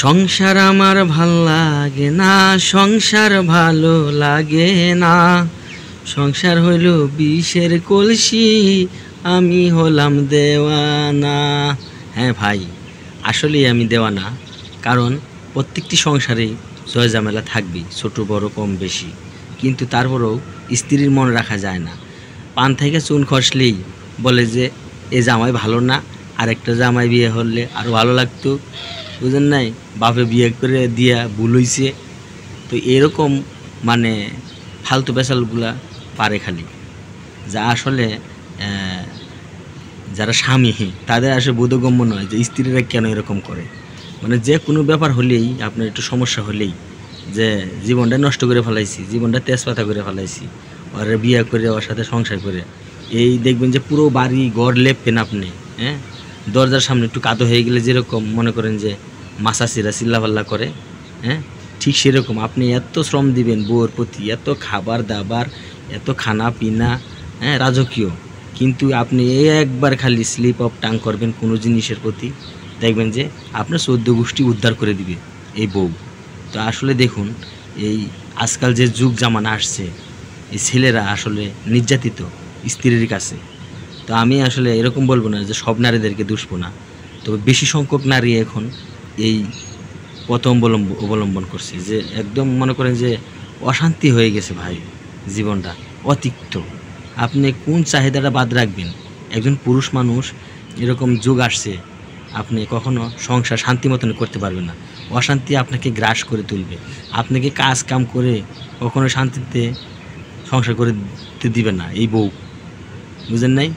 সংসার আমার ভাল লাগে না, সংসার ভালো লাগে না। সংসার হইল বিষের কলসি, আমি হলাম দেওয়ানা। হ্যাঁ ভাই, আসলেই আমি দেওয়ানা। কারণ প্রত্যেকটি সংসারেই জয় ঝামেলা থাকবেই, ছোট বড় কম বেশি। কিন্তু তারপরেও স্ত্রীর মন রাখা যায় না। পান থেকে চুন খসলেই বলে যে এ জামাই ভালো না, আরেকটা জামাই বিয়ে হলে আরও ভালো লাগতো, বুঝেন নাই, বাপে বিয়ে করে দিয়া ভুল হইছে। তো এরকম মানে ফালতু পেশালগুলা পারে খালি, যা আসলে যারা স্বামী তাদের আসলে বোধগম্য নয় যে স্ত্রীরা কেন এরকম করে। মানে যে কোনো ব্যাপার হলেই আপনার একটু সমস্যা হলেই যে জীবনটা নষ্ট করে ফেলাইছি, জীবনটা তেজপাতা করে ফেলাইছি, ওর বিয়ে করে ওর সাথে সংসার করে, এই দেখবেন যে পুরো বাড়ি ঘর লেপেন আপনি। হ্যাঁ, দরজার সামনে একটু কাদো হয়ে গেলে যেরকম মনে করেন যে মাসাসিরা চিল্লাপাল্লা করে, হ্যাঁ, ঠিক সেরকম আপনি এত শ্রম দিবেন বউয়ের প্রতি, এত খাবার দাবার, এত খানা পিনা, হ্যাঁ, রাজকীয়, কিন্তু আপনি একবার খালি স্লিপ অফ টাং করবেন কোনো জিনিসের প্রতি, দেখবেন যে আপনার 14 গোষ্ঠী উদ্ধার করে দিবে এই বউ। তো আসলে দেখুন, এই আজকাল যে যুগ জামানা আসছে, এই ছেলেরা আসলে নির্যাতিত স্ত্রীর কাছে। তো আমি আসলে এরকম বলবো না যে সব নারীদেরকে দুষবো না, তবে বেশি সংখ্যক নারী এখন এই পথ অবলম্বন করছে, যে একদম মনে করেন যে অশান্তি হয়ে গেছে ভাই, জীবনটা অতিক্ত। আপনি কোন চাহিদাটা বাদ রাখবেন? একজন পুরুষ মানুষ, এরকম যুগ আসছে, আপনি কখনো সংসার শান্তি মতন করতে পারবেন না। অশান্তি আপনাকে গ্রাস করে তুলবে, আপনাকে কাজ কাম করে কখনো শান্তিতে সংসার করে দিবে না এই বউ, বুঝেন নাই?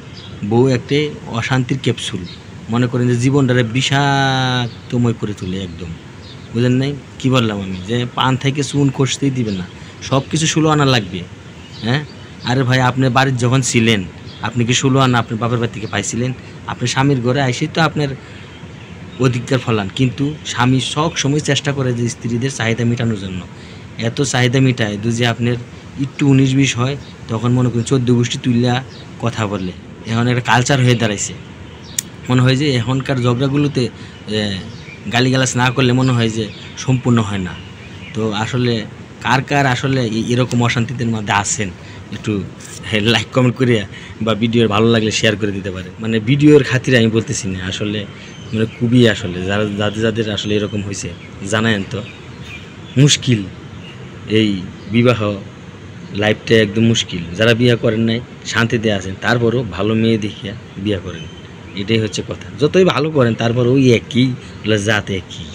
বউ একটি অশান্তির ক্যাপসুল, মনে করেন যে জীবনটারে বিষাক্তময় করে তোলে একদম, বুঝেন নাই? কি বললাম আমি, যে পান থেকে চুন খসতেই দিবে না, সব কিছু 16 আনা লাগবে। হ্যাঁ, আরে ভাই, আপনার বাড়ির যখন ছিলেন, আপনি কি 16 আনা আপনার বাপের বাড়ি থেকে পাইছিলেন? আপনার স্বামীর ঘরে আইসেই তো আপনার অধিকার ফলান। কিন্তু স্বামী সব সময় চেষ্টা করে যে স্ত্রীদের চাহিদা মেটানোর জন্য, এত চাহিদা মেটায় যে আপনার একটু 19-20 হয়, তখন মনে করেন 14 গোষ্ঠী তুললা কথা বলে। এখন একটা কালচার হয়ে দাঁড়াইছে, মনে হয় যে এখনকার ঝগড়াগুলোতে গালিগালাজ না করলে মনে হয় যে সম্পূর্ণ হয় না। তো আসলে কার কার আসলে এরকম অশান্তিদের মধ্যে আছেন, একটু লাইক কমেন্ট করে বা ভিডিওর ভালো লাগলে শেয়ার করে দিতে পারে। মানে ভিডিওর খাতিরে আমি বলতেছি না, আসলে মানে খুবই আসলে যাদের যাদের আসলে এরকম হয়েছে জানায়েন তো। মুশকিল এই বিবাহ লাইফটা একদম মুশকিল। যারা বিয়ে করেন নাই, শান্তিতে আছেন, তারপরও ভালো মেয়ে দেখিয়া বিয়ে করেন, এটাই হচ্ছে কথা। যতই ভালো করেন তারপর ওই একই জাত একই।